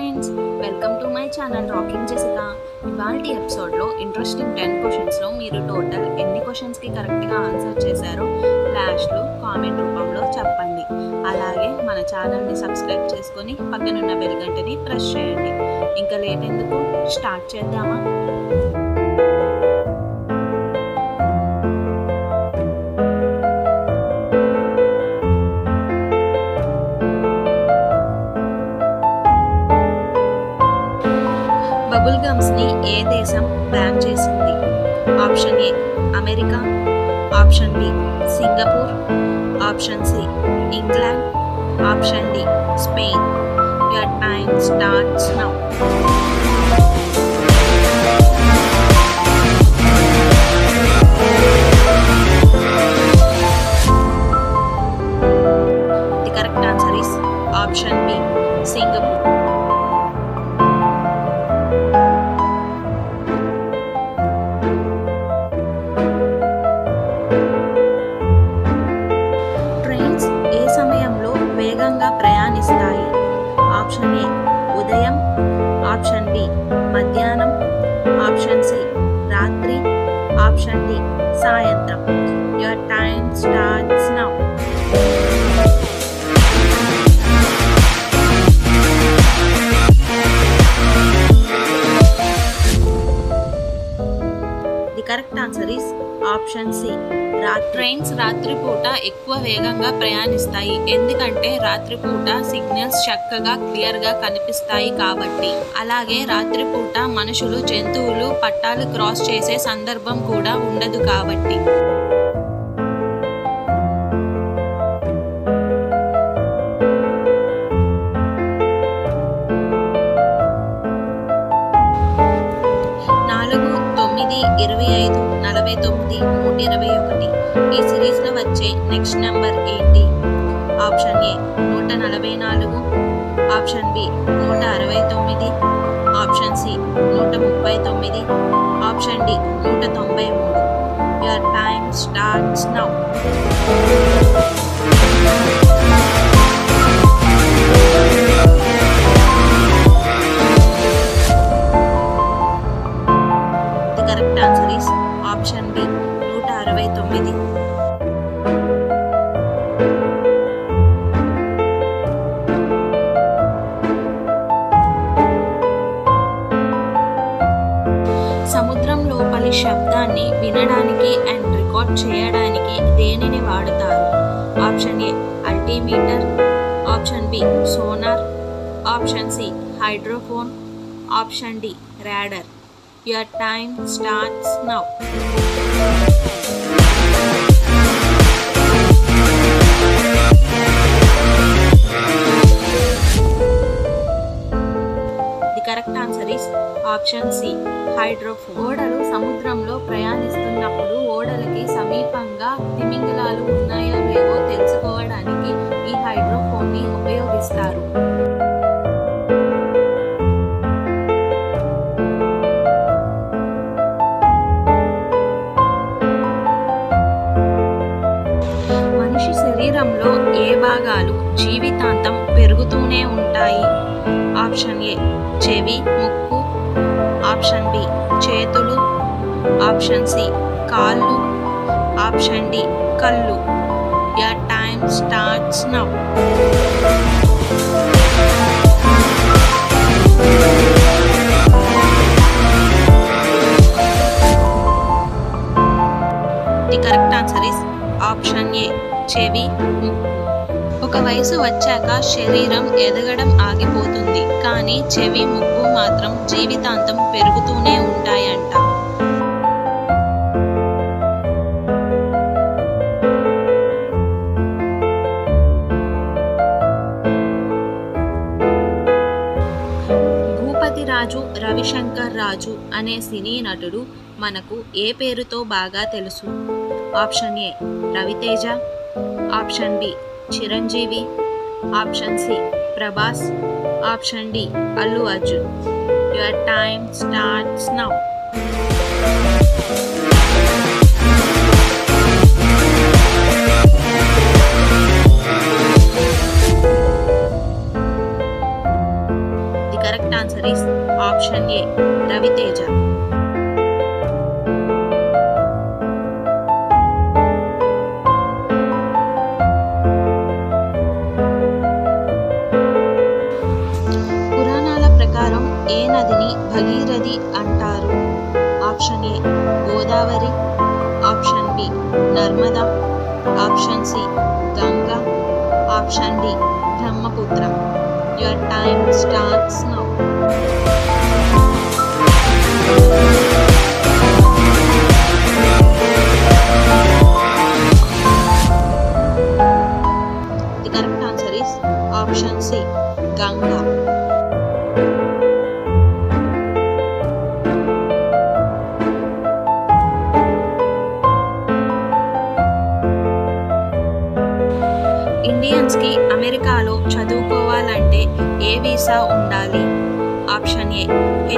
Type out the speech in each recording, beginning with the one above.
Friends, welcome to my channel rocking Jessica. ఇవాల్టి ఎపిసోడ్లో interesting 10 క్వశ్చన్స్లో మీరు టోటల్ ఎన్ని క్వశ్చన్స్కి కరెక్ట్గా ఆన్సర్ చేశారో లాస్ట్లో కామెంట్ రూపంలో చెప్పండి. అలాగే మన ఛానల్ని సబ్స్క్రైబ్ చేసుకొని పక్కనున్న బెల్ గంటని ప్రెస్ చేయండి. ఇంకా లేట్ ఎందుకు, స్టార్ట్ చేద్దామా? బబుల్ గమ్స్ని ఏ దేశం బ్యాన్ చేసింది? Option A America, option B Singapore, option C England, option D Spain. Your time starts now. The correct answer is option B Singapore. వేగంగా ప్రయాణిస్తాయి? ఆప్షన్ ఏ ఉదయం, option B మధ్యాహ్నం, option C రాత్రి, option D సాయంత్రం. Your time starts now. The correct answer is option C. Trains రాత్రిపూట ఎక్కువ వేగంగా ప్రయాణిస్తాయి, ఎందుకంటే రాత్రిపూట సిగ్నల్స్ చక్కగా క్లియర్గా కనిపిస్తాయి కాబట్టి. అలాగే రాత్రిపూట మనుషులు, జంతువులు పట్టాలు క్రాస్ చేసే సందర్భం కూడా ఉండదు కాబట్టి. ఈ సిరీస్లో వచ్చే నెక్స్ట్ నెంబర్ ఏంటి? Option A 144, option B 169, option C 139, option D 193. Your time starts now. The correct answer is option B 169. సముద్రం లోపలి శబ్దాన్ని వినడానికి అండ్ రికార్డ్ చేయడానికి దేనిని వాడుతారు? Option A altimeter, option B sonar, option C hydrophone, option D radar. Your time starts now. The correct answer is option C hydrophone. ఓడలు సముద్రంలో ప్రయాణిస్తున్నప్పుడు ఓడలకి సమీపంగా తిమింగలాలు ఉన్నాయో లేవో తెలుసుకోవడానికి ఈ హైడ్రోఫోన్ని ఉపయోగిస్తారు. మనిషి శరీరంలో ఏ భాగాలు జీవితాంతం పెరుగుతూనే ఉంటాయి? ఆప్షన్ ఏ చెవి, ముక్కు, ఆప్షన్ బి చేతులు, ఆప్షన్ సి కాళ్ళు, ఆప్షన్ డి కళ్ళు. Your time starts now. The correct answer is option A చెవి, ముక్కు. ఒక వయసు వచ్చాక శరీరం ఎదగడం ఆగిపోతుంది, కానీ చెవి, ముక్కు మాత్రం జీవితాంతం పెరుగుతూనే ఉంటాయంట. భూపతి రాజు రవిశంకర్ రాజు అనే సినీ నటుడు మనకు ఏ పేరుతో బాగా తెలుసు? Option A Raviteja, option B Chiranjeevi, option C Prabhas, option D Allu Arjun. Your time starts now. The correct correct answer is option A Raviteja. పురాణాల ప్రకారం ఏ నదిని భగీరథి అంటారు? Option A Godavari, option B Narmada, option C Ganga, option D Brahmaputra. Your time starts now. The correct answer is option C Ganga. ఇండియన్స్కి అమెరికాలో చదువుకోవాలంటే ఏ visa ఉండాలి? Option A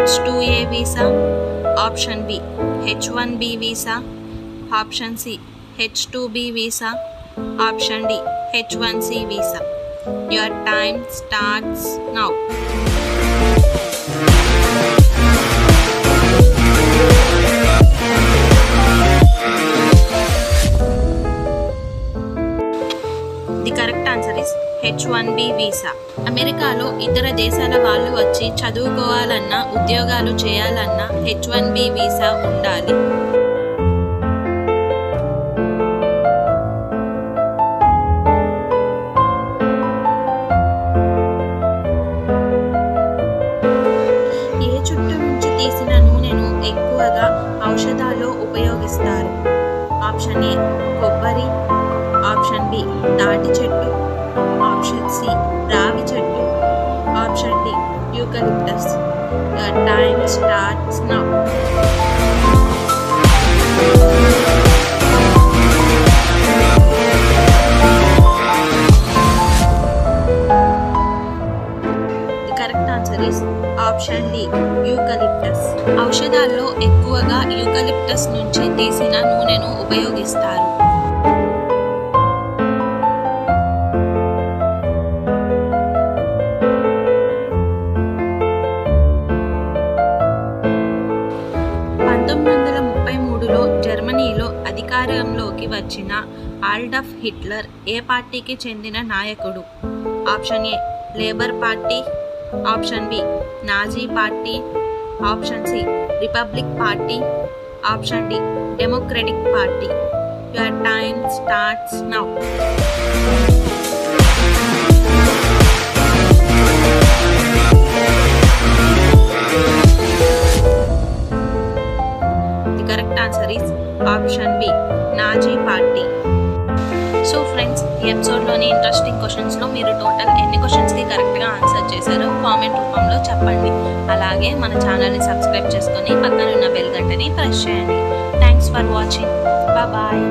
H2A visa, option B H1B visa, option C H2B visa, option D H1C visa. Your time starts now. The correct answer is H1B visa. అమెరికాలో ఇతర దేశాల వాళ్ళు వచ్చి చదువుకోవాలన్నా ఉద్యోగాలు చేయాలన్నా H1B visa ఉండాలి. ఏ చుట్టు నుంచి తీసిన నూనెను ఎక్కువగా ఔషధాల్లో ఉపయోగిస్తారు? ఆప్షన్ ఏ కొబ్బరి, ఆప్షన్ బి తాటి చెట్టు, ఆప్షన్ సి రావి చెట్టు, option D eucalyptus. Your time starts now. The correct answer is option D eucalyptus. ఔషధాల్లో ఎక్కువగా యూకలిప్టస్ నుంచి తీసిన నూనెను ఉపయోగిస్తారు. జర్మనీలో అధికారంలోకి వచ్చిన అడాల్ఫ్ హిట్లర్ ఏ పార్టీకి చెందిన నాయకుడు? Option A Labour party, option B Nazi party, option C republic party, option D Democratic party. Your time starts now. Correct answer is option B Nazi party. So friends, ఈ ఎపిసోడ్లోని interesting క్వశ్చన్స్లో మీరు total ఎన్ని క్వశ్చన్స్కి కరెక్ట్గా answer చేశారో comment రూపంలో చెప్పండి. అలాగే మన ఛానల్ని సబ్స్క్రైబ్ చేసుకొని పక్కన ఉన్న బెల్ గంటని ప్రెస్ చేయండి. Thanks for watching. బాయ్.